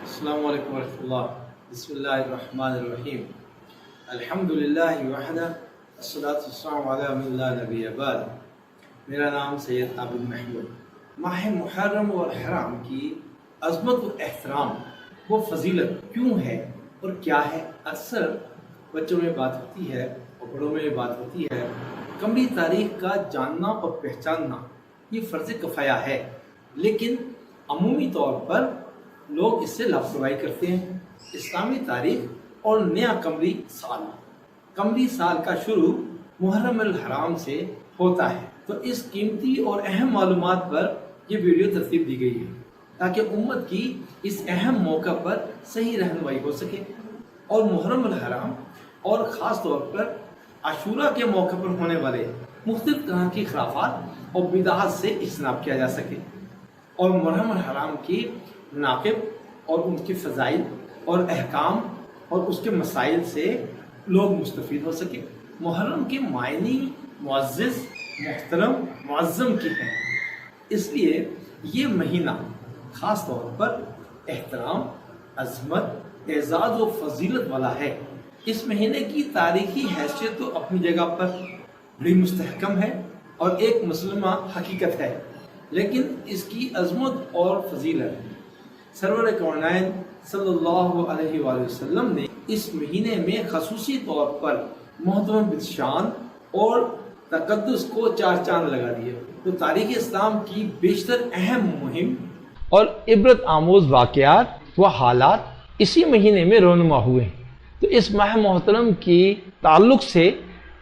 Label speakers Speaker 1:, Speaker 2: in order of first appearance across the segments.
Speaker 1: السلام علیکم ورحمۃ اللہ. بسم اللہ الرحمن الرحیم. الحمدللہ وحدہ والصلاۃ والسلام علی من لا نبی بعد. میرا نام سید عابد محمود. ماہ محرم اور حرام کی عظمت و احترام، وہ فضیلت کیوں ہے اور کیا ہے؟ اکثر بچوں میں بات ہوتی ہے اور بڑوں میں بات ہوتی ہے. قمری تاریخ کا جاننا اور پہچاننا یہ فرض کفایہ ہے، لیکن عمومی طور پر لوگ اس سے لاپرواہی کرتے ہیں. اسلامی تاریخ اور نیا قمری سال کا شروع محرم الحرام سے ہوتا ہے. تو اس قیمتی اور اہم معلومات پر یہ ویڈیو ترتیب دی گئی ہے تاکہ امت کی اس اہم موقع پر صحیح رہنمائی ہو سکے اور محرم الحرام اور خاص طور پر عاشورہ کے موقع پر ہونے والے مختلف طرح کی خرافات اور بدعات سے اجتناب کیا جا سکے، اور محرم الحرام کی مناقب اور ان کے فضائل اور احکام اور اس کے مسائل سے لوگ مستفید ہو سکے. محرم کے معنی معزز، محترم، معظم کی ہیں، اس لیے یہ مہینہ خاص طور پر احترام، عظمت، اعزاز و فضیلت والا ہے. اس مہینے کی تاریخی حیثیت تو اپنی جگہ پر بڑی مستحکم ہے اور ایک مسلمہ حقیقت ہے، لیکن اس کی عظمت اور فضیلت سرور کونین صلی اللہ علیہ وآلہ وسلم نے اس مہینے میں خصوصی طور پر محترم بشان اور تقدس کو چار چاند لگا دیے. تو تاریخ اسلام کی بیشتر اہم مہم
Speaker 2: اور عبرت آموز واقعات و حالات اسی مہینے میں رونما ہوئے ہیں. تو اس ماہ محترم کی تعلق سے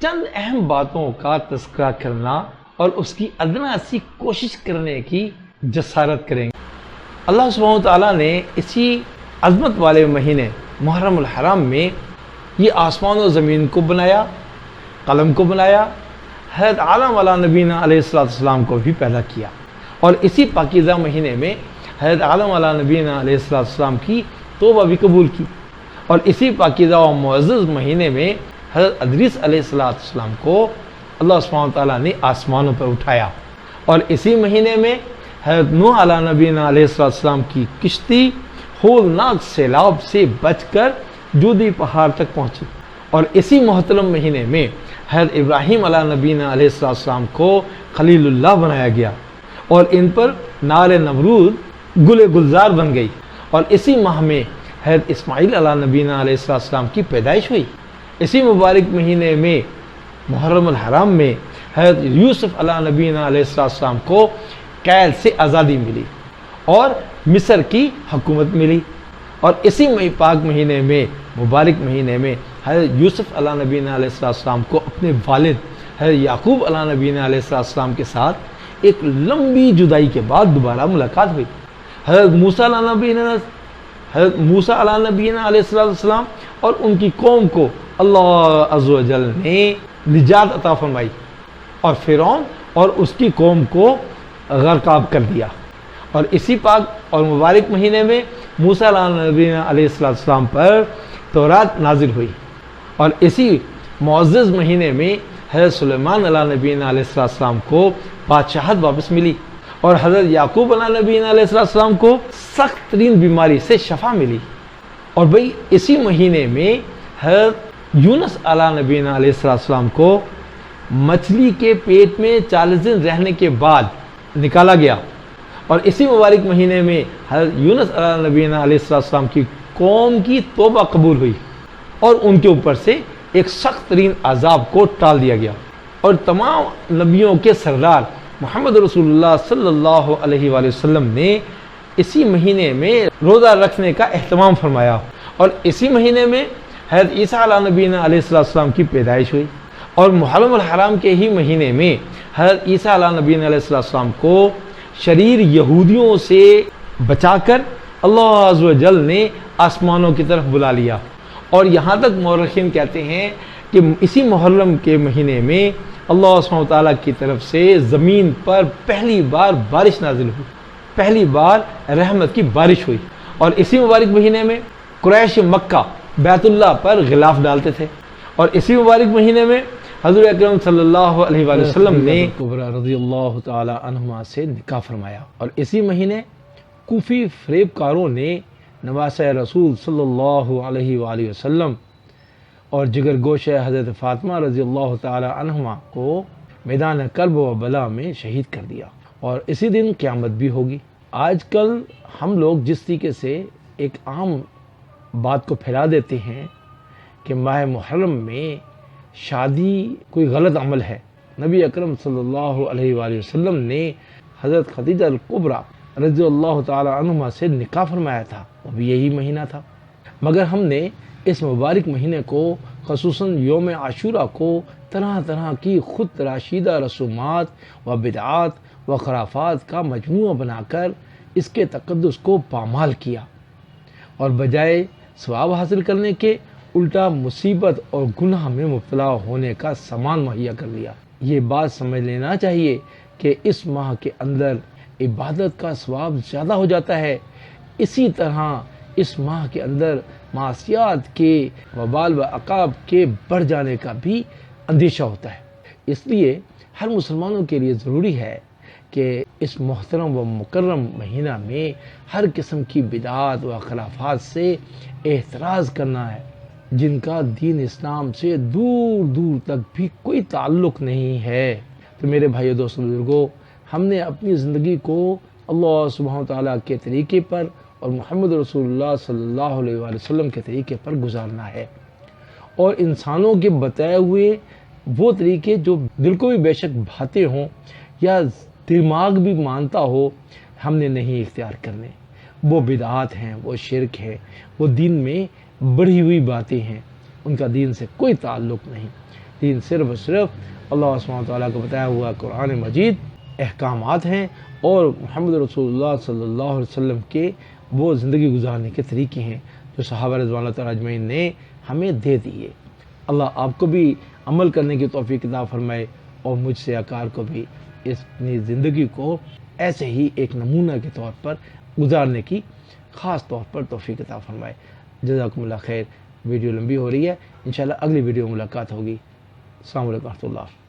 Speaker 2: چند اہم باتوں کا تذکرہ کرنا اور اس کی ادنا سی کوشش کرنے کی جسارت کریں گے. اللہ سبحانہ وتعالیٰ نے اسی عظمت والے مہینے محرم الحرام میں یہ آسمان و زمین کو بنایا، قلم کو بنایا، حضرت عالم علی نبینا علیہ السلام کو بھی پیدا کیا، اور اسی پاکیزہ مہینے میں حضرت عالم علی نبینا علیہ السلام کی توبہ بھی قبول کی، اور اسی پاکیزہ و معزز مہینے میں حضرت ادریس علیہ السلام کو اللہ سبحانہ وتعالیٰ نے آسمانوں پر اٹھایا، اور اسی مہینے میں حضرت نوح علیہ نبینا علیہ السلام کی کشتی ہولناک سیلاب سے بچ کر جودی پہاڑ تک پہنچی، اور اسی محترم مہینے میں حضرت ابراہیم علیہ نبینا علیہ السلام کو خلیل اللہ بنایا گیا، اور ان پر نار نمرود گل گلزار بن گئی. اور اسی ماہ میں حضرت اسماعیل علیہ نبینا علیہ السلام کی پیدائش ہوئی. اسی مبارک مہینے میں محرم الحرام میں حضرت یوسف علیہ نبینا علیہ السلام کو قید سے آزادی ملی اور مصر کی حکومت ملی. اور اسی پاک مہینے میں، مبارک مہینے میں، حضرت یوسف علیہ نبینا علیہ السلام کو اپنے والد حضرت یعقوب علیہ نبینا علیہ السلام کے ساتھ ایک لمبی جدائی کے بعد دوبارہ ملاقات ہوئی. حضرت موسیٰ علیہ نبینا علیہ السلام اور ان کی قوم کو اللہ عز و جل نے نجات عطا فرمائی، اور فرعون اور اس کی قوم کو غرقاب کر دیا. اور اسی پاک اور مبارک مہینے میں موسیٰ علیہ السلام پر تورات نازل ہوئی، اور اسی معزز مہینے میں حضرت سلیمان علیہ نبینا علیہ السلام کو بادشاہت واپس ملی، اور حضرت یعقوب علیہ نبینا علیہ السلام کو سخت ترین بیماری سے شفا ملی. اور بھئی اسی مہینے میں حضرت یونس علیہ نبینا علیہ السلام کو مچھلی کے پیٹ میں 40 دن رہنے کے بعد نکالا گیا، اور اسی مبارک مہینے میں حضرت یونس علیہ نبینا علیہ السلام کی قوم کی توبہ قبول ہوئی، اور ان کے اوپر سے ایک سخت ترین عذاب کو ٹال دیا گیا. اور تمام نبیوں کے سردار محمد رسول اللہ صلی اللہ علیہ وآلہ وسلم نے اسی مہینے میں روزہ رکھنے کا اہتمام فرمایا، اور اسی مہینے میں حضرت عیسیٰ علیہ نبینا علیہ السلام کی پیدائش ہوئی. اور محرم الحرام کے ہی مہینے میں حضرت عیسیٰ علیہ نبینا علیہ السلام کو شریر یہودیوں سے بچا کر اللہ عز و جل نے آسمانوں کی طرف بلا لیا. اور یہاں تک مورخین کہتے ہیں کہ اسی محرم کے مہینے میں اللہ سبحانہ وتعالیٰ کی طرف سے زمین پر پہلی بار بارش نازل ہوئی، پہلی بار رحمت کی بارش ہوئی. اور اسی مبارک مہینے میں قریش مکہ بیت اللہ پر غلاف ڈالتے تھے، اور اسی مبارک مہینے میں حضور اکرم صلی اللہ علیہ وآلہ وسلم نے کبریٰ رضی اللہ تعالی عنہما سے نکاح فرمایا. اور اسی مہینے کوفی فریب کاروں نے نواسہ رسول صلی اللہ علیہ وآلہ وسلم اور جگر گوشہ حضرت فاطمہ رضی اللہ تعالی عنہما کو میدان کرب و بلا میں شہید کر دیا، اور اسی دن قیامت بھی ہوگی۔ آج کل ہم لوگ جس طریقے سے ایک عام بات کو پھیلا دیتے ہیں کہ ماہ محرم میں شادی کوئی غلط عمل ہے، نبی اکرم صلی اللہ علیہ وآلہ وسلم نے حضرت خدیجہ الکبریٰ رضی اللہ تعالی عنہما سے نکاح فرمایا تھا، وہ بھی یہی مہینہ تھا، مگر ہم نے اس مبارک مہینے کو خصوصاً یوم عاشوراء کو طرح طرح کی خود تراشیدہ رسومات و بدعات و خرافات کا مجموعہ بنا کر اس کے تقدس کو پامال کیا، اور بجائے ثواب حاصل کرنے کے الٹا مصیبت اور گناہ میں مبتلا ہونے کا سامان مہیا کر لیا۔ یہ بات سمجھ لینا چاہیے کہ اس ماہ کے اندر عبادت کا ثواب زیادہ ہو جاتا ہے، اسی طرح اس ماہ کے اندر معصیات کے وبال و عقاب کے بڑھ جانے کا بھی اندیشہ ہوتا ہے۔ اس لیے ہر مسلمانوں کے لیے ضروری ہے کہ اس محترم و مکرم مہینہ میں ہر قسم کی بدعات و خرافات سے احتراز کرنا ہے، جن کا دین اسلام سے دور دور تک بھی کوئی تعلق نہیں ہے۔ تو میرے بھائیو دوستو بزرگوں، ہم نے اپنی زندگی کو اللہ سبحانہ وتعالیٰ کے طریقے پر اور محمد رسول اللہ صلی اللہ علیہ وآلہ وسلم کے طریقے پر گزارنا ہے، اور انسانوں کے بتائے ہوئے وہ طریقے جو دل کو بھی بے شک بھاتے ہوں یا دماغ بھی مانتا ہو، ہم نے نہیں اختیار کرنے۔ وہ بدعات ہیں، وہ شرک ہے، وہ دین میں بڑھی ہوئی باتیں ہیں، ان کا دین سے کوئی تعلق نہیں۔ دین صرف اور صرف اللہ سبحانہ تعالیٰ کو بتایا ہوا قرآن مجید احکامات ہیں، اور محمد رسول اللہ صلی اللہ علیہ وسلم کے وہ زندگی گزارنے کے طریقے ہیں جو صحابہ رضوان اللہ تعالیٰ اجمعین نے ہمیں دے دیے۔ اللہ آپ کو بھی عمل کرنے کی توفیق عطا فرمائے، اور مجھ سے آکار کو بھی اپنی زندگی کو ایسے ہی ایک نمونہ کے طور پر گزارنے کی خاص طور پر توفیق عطا فرمائے۔ جزاکم اللہ خیر۔ ویڈیو لمبی ہو رہی ہے، انشاءاللہ اگلی ویڈیو ملاقات ہوگی۔ السلام علیکم ورحمۃ اللہ۔